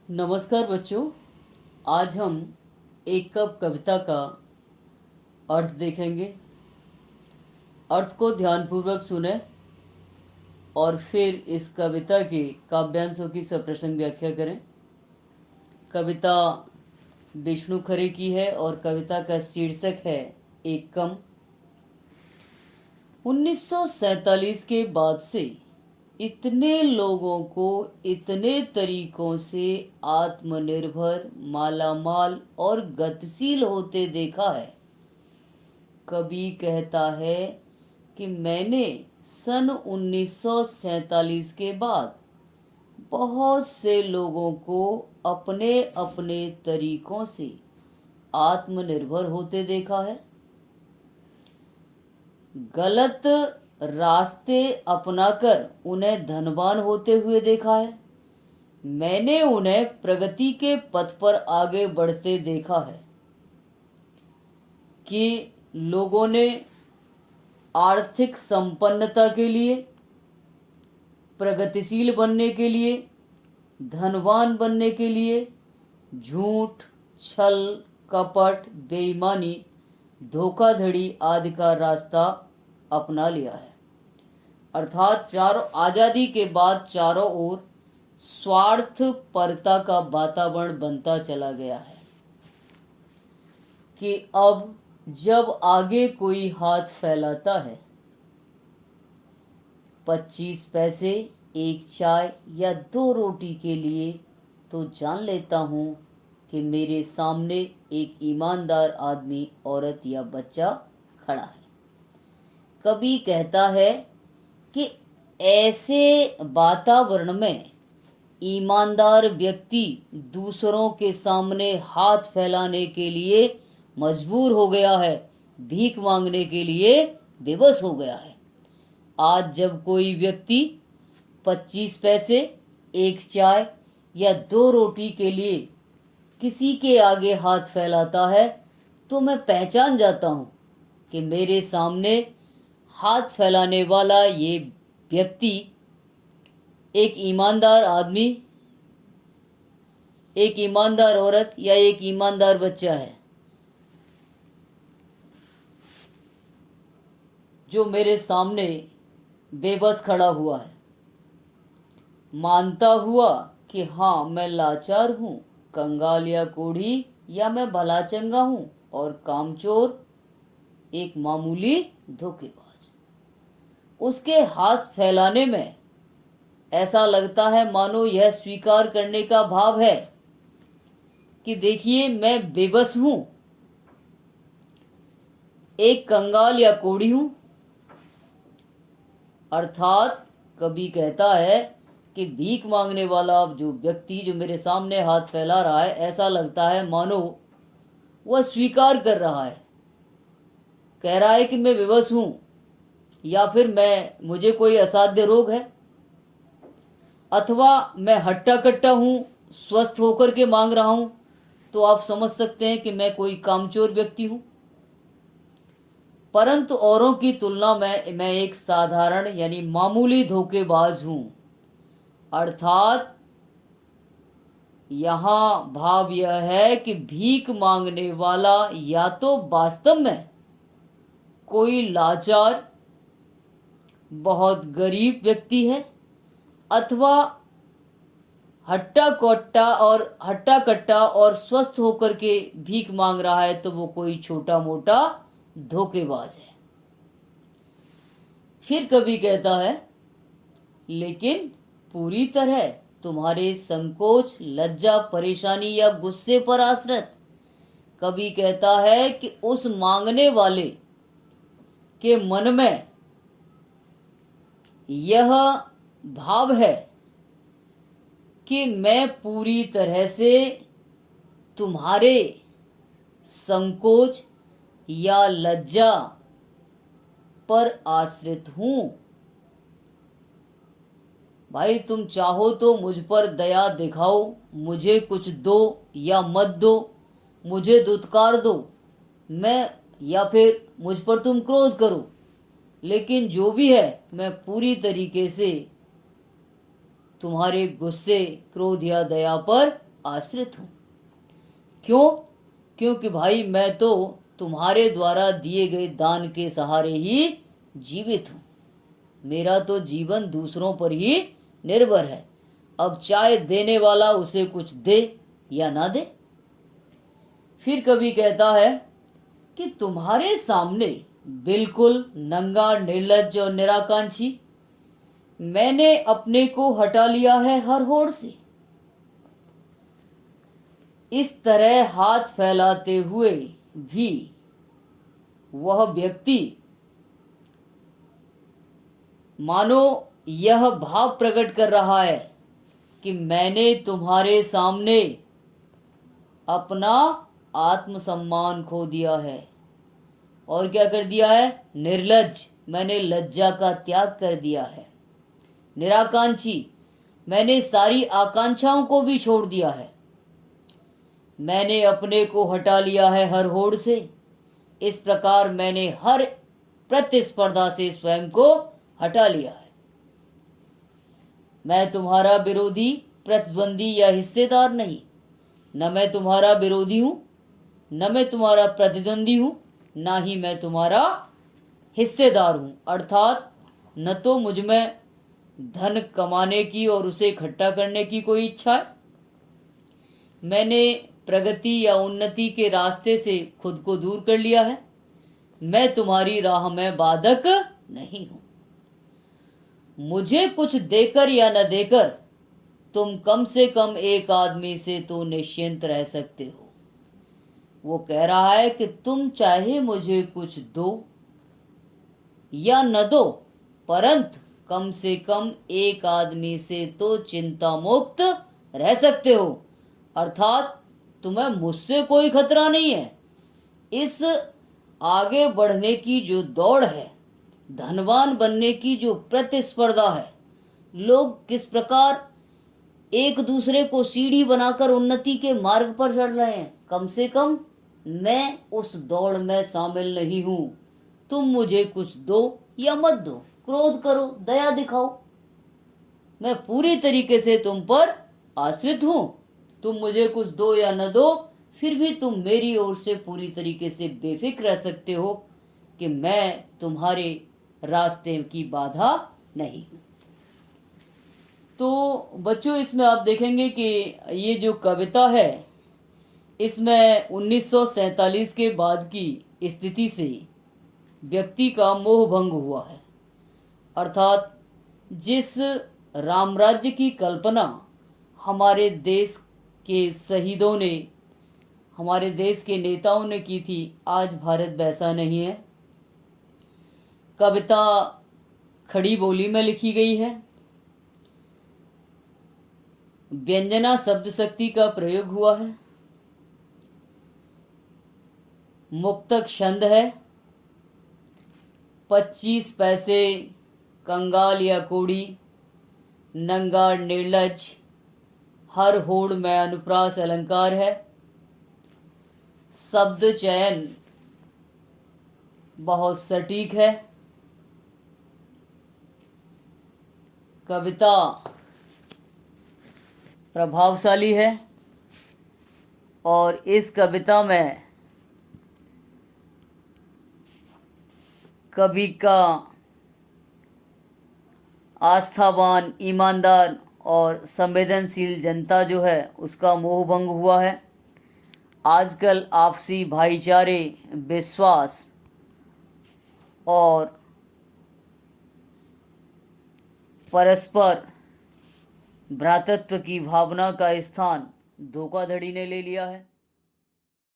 नमस्कार बच्चों। आज हम एक कप कविता का अर्थ देखेंगे। अर्थ को ध्यानपूर्वक सुने और फिर इस कविता के काव्यांशों की सप्रसंग व्याख्या करें। कविता विष्णु खरे की है और कविता का शीर्षक है एक कम। 1947 के बाद से इतने लोगों को इतने तरीकों से आत्मनिर्भर, मालामाल और गतिशील होते देखा है। कवि कहता है कि मैंने सन 1947 के बाद बहुत से लोगों को अपने अपने तरीकों से आत्मनिर्भर होते देखा है। गलत रास्ते अपनाकर उन्हें धनवान होते हुए देखा है। मैंने उन्हें प्रगति के पथ पर आगे बढ़ते देखा है कि लोगों ने आर्थिक संपन्नता के लिए, प्रगतिशील बनने के लिए, धनवान बनने के लिए झूठ, छल, कपट, बेईमानी, धोखाधड़ी आदि का रास्ता अपना लिया है। अर्थात आजादी के बाद चारों ओर स्वार्थपरता का वातावरण बनता चला गया है कि अब जब आगे कोई हाथ फैलाता है, 25 पैसे, एक चाय या 2 रोटी के लिए, तो जान लेता हूँ कि मेरे सामने एक ईमानदार आदमी, औरत या बच्चा खड़ा है। कवि कहता है कि ऐसे वातावरण में ईमानदार व्यक्ति दूसरों के सामने हाथ फैलाने के लिए मजबूर हो गया है, भीख मांगने के लिए विवश हो गया है। आज जब कोई व्यक्ति 25 पैसे, एक चाय या 2 रोटी के लिए किसी के आगे हाथ फैलाता है, तो मैं पहचान जाता हूँ कि मेरे सामने हाथ फैलाने वाला ये व्यक्ति एक ईमानदार आदमी, एक ईमानदार औरत या एक ईमानदार बच्चा है, जो मेरे सामने बेबस खड़ा हुआ है, मानता हुआ कि हाँ, मैं लाचार हूँ, कंगाल या कोढ़ी, या मैं भला चंगा हूँ और कामचोर, एक मामूली धोखेबाज। उसके हाथ फैलाने में ऐसा लगता है मानो यह स्वीकार करने का भाव है कि देखिए, मैं बेबस हूं, एक कंगाल या कोढ़ी हूं। अर्थात कवि कहता है कि भीख मांगने वाला जो व्यक्ति जो मेरे सामने हाथ फैला रहा है, ऐसा लगता है मानो वह स्वीकार कर रहा है, कह रहा है कि मैं बेबस हूं, या फिर मुझे कोई असाध्य रोग है, अथवा मैं हट्टा कट्टा हूं, स्वस्थ होकर के मांग रहा हूं, तो आप समझ सकते हैं कि मैं कोई कामचोर व्यक्ति हूं। परंतु औरों की तुलना में मैं एक साधारण यानी मामूली धोखेबाज हूं। अर्थात यहाँ भाव यह है कि भीख मांगने वाला या तो वास्तव में कोई लाचार, बहुत गरीब व्यक्ति है, अथवा हट्टा कट्टा और स्वस्थ होकर के भीख मांग रहा है, तो वो कोई छोटा मोटा धोखेबाज है। फिर कवि कहता है, लेकिन पूरी तरह तुम्हारे संकोच, लज्जा, परेशानी या गुस्से पर आश्रित। कवि कहता है कि उस मांगने वाले के मन में यह भाव है कि मैं पूरी तरह से तुम्हारे संकोच या लज्जा पर आश्रित हूं। भाई, तुम चाहो तो मुझ पर दया दिखाओ, मुझे कुछ दो या मत दो, मुझे दुत्कार दो, या फिर मुझ पर तुम क्रोध करो, लेकिन जो भी है मैं पूरी तरीके से तुम्हारे गुस्से, क्रोध या दया पर आश्रित हूँ। क्यों? क्योंकि भाई मैं तो तुम्हारे द्वारा दिए गए दान के सहारे ही जीवित हूँ। मेरा तो जीवन दूसरों पर ही निर्भर है। अब चाहे देने वाला उसे कुछ दे या ना दे। फिर कभी कहता है कि तुम्हारे सामने बिल्कुल नंगा, निर्लज्ज और निराकांक्षी मैंने अपने को हटा लिया है हर होड़ से। इस तरह हाथ फैलाते हुए भी वह व्यक्ति मानो यह भाव प्रकट कर रहा है कि मैंने तुम्हारे सामने अपना आत्मसम्मान खो दिया है। और क्या कर दिया है? निर्लज्ज, मैंने लज्जा का त्याग कर दिया है। निराकांक्षी, मैंने सारी आकांक्षाओं को भी छोड़ दिया है। मैंने अपने को हटा लिया है हर होड़ से। इस प्रकार मैंने हर प्रतिस्पर्धा से स्वयं को हटा लिया है। मैं तुम्हारा विरोधी, प्रतिद्वंदी या हिस्सेदार नहीं। न मैं तुम्हारा विरोधी हूं, न मैं तुम्हारा प्रतिद्वंदी हूं, ना ही मैं तुम्हारा हिस्सेदार हूं। अर्थात न तो मुझ में धन कमाने की और उसे इकट्ठा करने की कोई इच्छा है। मैंने प्रगति या उन्नति के रास्ते से खुद को दूर कर लिया है। मैं तुम्हारी राह में बाधक नहीं हूं। मुझे कुछ देकर या न देकर तुम कम से कम एक आदमी से तो निश्चिंत रह सकते हो। वो कह रहा है कि तुम चाहे मुझे कुछ दो या न दो, परंतु कम से कम एक आदमी से तो चिंता मुक्त रह सकते हो। अर्थात तुम्हें मुझसे कोई खतरा नहीं है। इस आगे बढ़ने की जो दौड़ है, धनवान बनने की जो प्रतिस्पर्धा है, लोग किस प्रकार एक दूसरे को सीढ़ी बनाकर उन्नति के मार्ग पर चढ़ रहे हैं, कम से कम मैं उस दौड़ में शामिल नहीं हूं। तुम मुझे कुछ दो या मत दो, क्रोध करो, दया दिखाओ, मैं पूरी तरीके से तुम पर आश्रित हूं। तुम मुझे कुछ दो या न दो, फिर भी तुम मेरी ओर से पूरी तरीके से बेफिक्र रह सकते हो कि मैं तुम्हारे रास्ते की बाधा नहीं हूं। तो बच्चों, इसमें आप देखेंगे कि ये जो कविता है, इसमें 1947 के बाद की स्थिति से व्यक्ति का मोह भंग हुआ है। अर्थात जिस रामराज्य की कल्पना हमारे देश के शहीदों ने, हमारे देश के नेताओं ने की थी, आज भारत वैसा नहीं है। कविता खड़ी बोली में लिखी गई है। व्यंजना शब्द शक्ति का प्रयोग हुआ है। मुक्तक छंद है। 25 पैसे, कंगाल या कोड़ी, नंगा, निर्लज, हर होड़ में अनुप्रास अलंकार है। शब्द चयन बहुत सटीक है। कविता प्रभावशाली है और इस कविता में कवि का आस्थावान, ईमानदार और संवेदनशील जनता जो है उसका मोह भंग हुआ है। आजकल आपसी भाईचारे, विश्वास और परस्पर भ्रातृत्व की भावना का स्थान धोखाधड़ी ने ले लिया है।